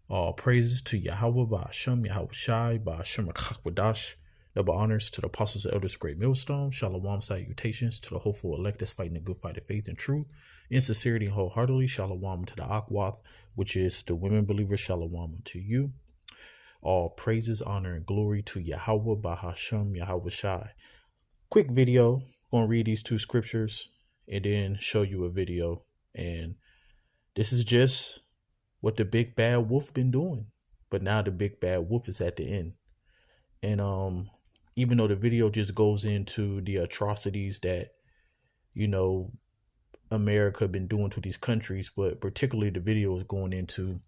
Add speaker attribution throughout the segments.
Speaker 1: All praises to Yahweh Ba'Shem, Yahweh Shai, Ba'Shem Rakakwadash. Double honors to the apostles and elders of Great Millstone. Shalom salutations to the hopeful elect that's fighting the good fight of faith and truth. In sincerity and wholeheartedly, shalom to the Akwath, which is the women believers. Shalom to you. All praises, honor, and glory to Yahweh Ba'Shem, Yahweh Shai. Quick video. Gonna read these two scriptures and then show you a video. And this is just what the big bad wolf been doing, but now the big bad wolf is at the end. And even though the video just goes into the atrocities that America been doing to these countries, but particularly the video is going into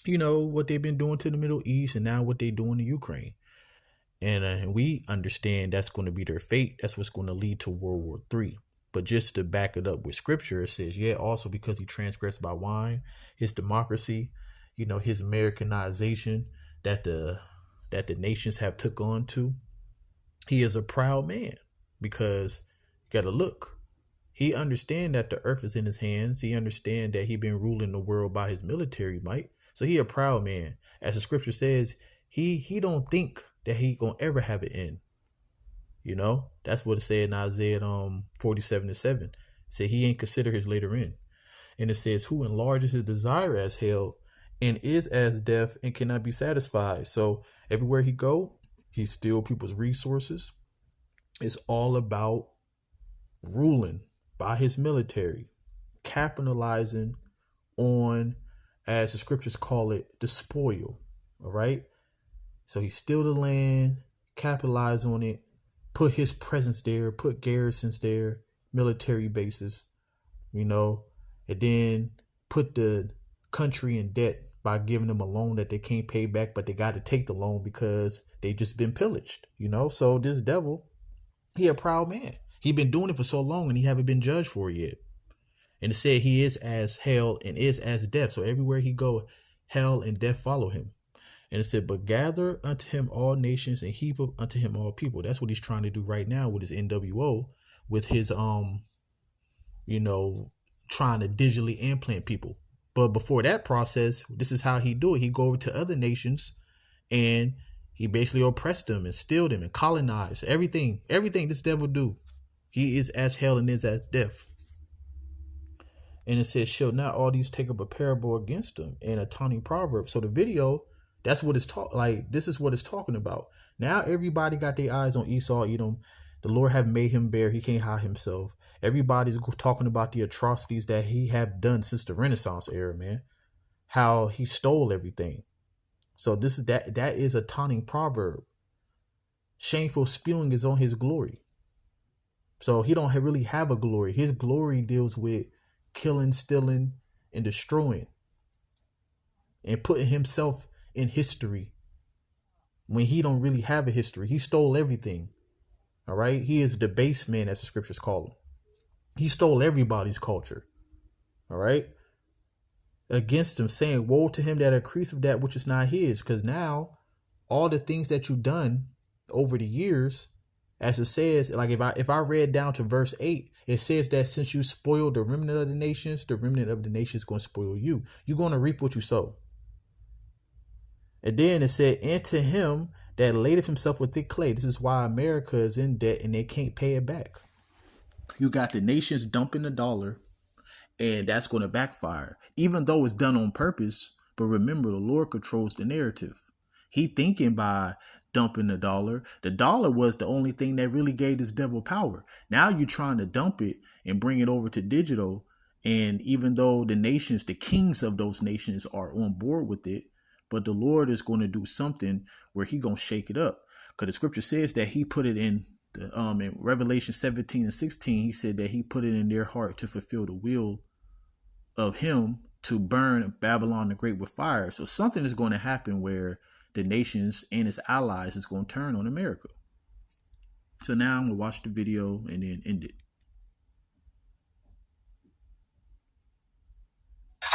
Speaker 1: what they've been doing to the Middle East and now what they're doing to Ukraine. And we understand that's going to be their fate. That's what's going to lead to World War III. But just to back it up with scripture, it says, also because he transgressed by wine, his democracy, his Americanization that the nations have took on to, he is a proud man because you got to look. He understand that the earth is in his hands. He understand that he been ruling the world by his military might. So he a proud man. As the scripture says, he don't think that he gonna ever have an end. That's what it said in Isaiah 47:7. It said he ain't consider his later end. And it says, who enlarges his desire as hell and is as death and cannot be satisfied. So everywhere he go, he steal people's resources. It's all about ruling by his military, capitalizing on, as the scriptures call it, the spoil. All right. So he steal the land, capitalize on it, put his presence there, put garrisons there, military bases, and then put the country in debt by giving them a loan that they can't pay back, but they got to take the loan because they just been pillaged, So this devil, he a proud man. He been doing it for so long and he haven't been judged for it yet. And it said he is as hell and is as death. So everywhere he go, hell and death follow him. And it said, but gather unto him all nations and heap up unto him all people. That's what he's trying to do right now with his NWO, with his, trying to digitally implant people. But before that process, this is how he do it. He go over to other nations and he basically oppressed them and steal them and colonize everything this devil do. He is as hell and is as death. And it says, shall not all these take up a parable against them and a taunting proverb. So the video, that's what it's this is what it's talking about. Now everybody got their eyes on Esau, Edom. The Lord have made him bare. He can't hide himself. Everybody's talking about the atrocities that he have done since the Renaissance era, man. How he stole everything. So that is a taunting proverb. Shameful spewing is on his glory. So he don't really have a glory. His glory deals with killing, stealing, and destroying. And putting himself in history when he don't really have a history. He stole everything. All right. He is the base man, as the scriptures call him. He stole everybody's culture. All right. Against him, saying, woe to him that increase of that which is not his. Because now all the things that you've done over the years, as it says, like if I read down to verse 8, it says that since you spoiled the remnant of the nations is going to spoil you. You're going to reap what you sow. And then it said, and to him that ladeth himself with thick clay. This is why America is in debt and they can't pay it back. You got the nations dumping the dollar, and that's going to backfire, even though it's done on purpose. But remember, the Lord controls the narrative. He thinking by dumping the dollar. The dollar was the only thing that really gave this devil power. Now you're trying to dump it and bring it over to digital. And even though the nations, the kings of those nations are on board with it, but the Lord is going to do something where he going to shake it up. Because the scripture says that he put it in Revelation 17:16. He said that he put it in their heart to fulfill the will of him to burn Babylon the Great with fire. So something is going to happen where the nations and its allies is going to turn on America. So now I'm going to watch the video and then end it.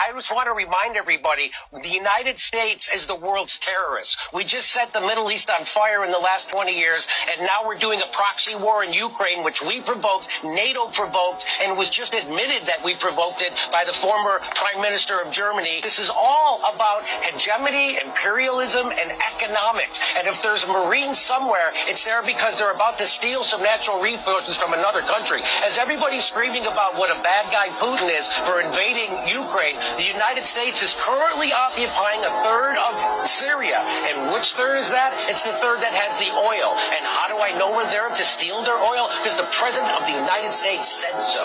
Speaker 2: I just want to remind everybody, the United States is the world's terrorist. We just set the Middle East on fire in the last 20 years, and now we're doing a proxy war in Ukraine, which we provoked, NATO provoked, and was just admitted that we provoked it by the former Prime Minister of Germany. This is all about hegemony, imperialism, and economics. And if there's a Marine somewhere, it's there because they're about to steal some natural resources from another country. As everybody's screaming about what a bad guy Putin is for invading Ukraine, the United States is currently occupying a third of Syria. And which third is that? It's the third that has the oil. And how do I know we're there to steal their oil? Because the President of the United States said so.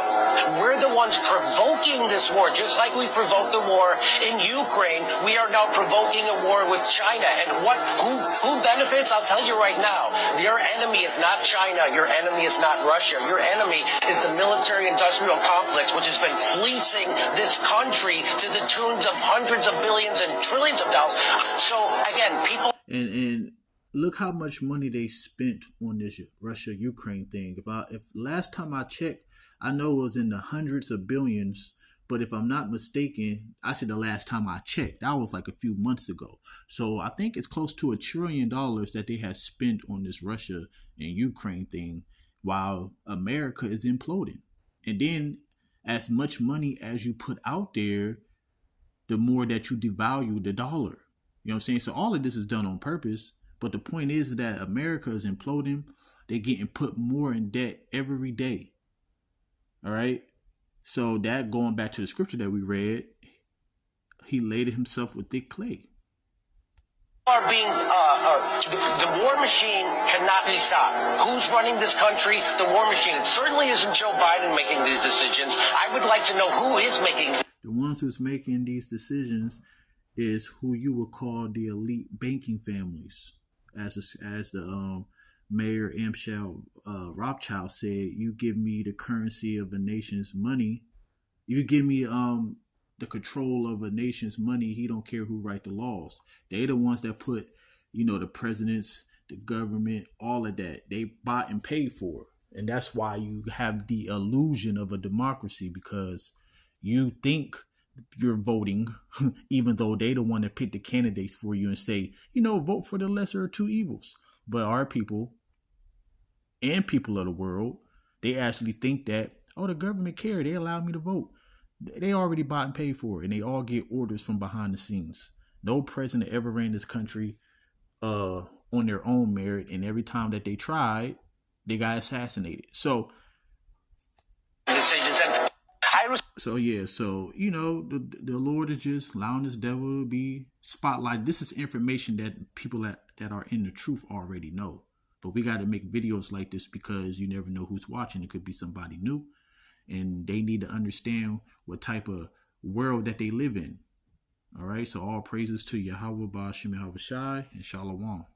Speaker 2: We're the ones provoking this war, just like we provoked the war in Ukraine. We are now provoking a war with China. And who benefits? I'll tell you right now. Your enemy is not China. Your enemy is not Russia. Your enemy is the military-industrial complex, which has been fleecing this country to the tunes of hundreds of billions and trillions of dollars. So again, people.
Speaker 1: And look how much money they spent on this Russia-Ukraine thing. If last time I checked, I know it was in the hundreds of billions. But if I'm not mistaken, I said the last time I checked, that was like a few months ago. So I think it's close to $1 trillion that they have spent on this Russia and Ukraine thing while America is imploding. And then as much money as you put out there, the more that you devalue the dollar. You know what I'm saying? So all of this is done on purpose. But the point is that America is imploding. They're getting put more in debt every day. All right? So that, going back to the scripture that we read, he laid himself with thick clay.
Speaker 2: Are being the war machine cannot be stopped. Who's running this country? The war machine. It certainly isn't Joe Biden making these decisions. I would like to know who is making.
Speaker 1: The ones who's making these decisions is who you would call the elite banking families, as the Mayor Amschel Rothschild said. You give me the currency of a nation's money. You give me the control of a nation's money. He don't care who write the laws. They the ones that put, the presidents, the government, all of that. They bought and paid for it. And that's why you have the illusion of a democracy, because you think you're voting, even though they the one that pick the candidates for you and say, vote for the lesser of two evils. But our people and people of the world, they actually think that, the government care. They allow me to vote. They already bought and paid for it, and they all get orders from behind the scenes. No president ever ran this country on their own merit, and every time that they tried, they got assassinated. So the Lord is just allowing this devil to be spotlighted. This is information that people that are in the truth already know. But we got to make videos like this because you never know who's watching. It could be somebody new, and they need to understand what type of world that they live in. All right. So all praises to Yahweh Ba'Shem Yahweh Shai and Shalom.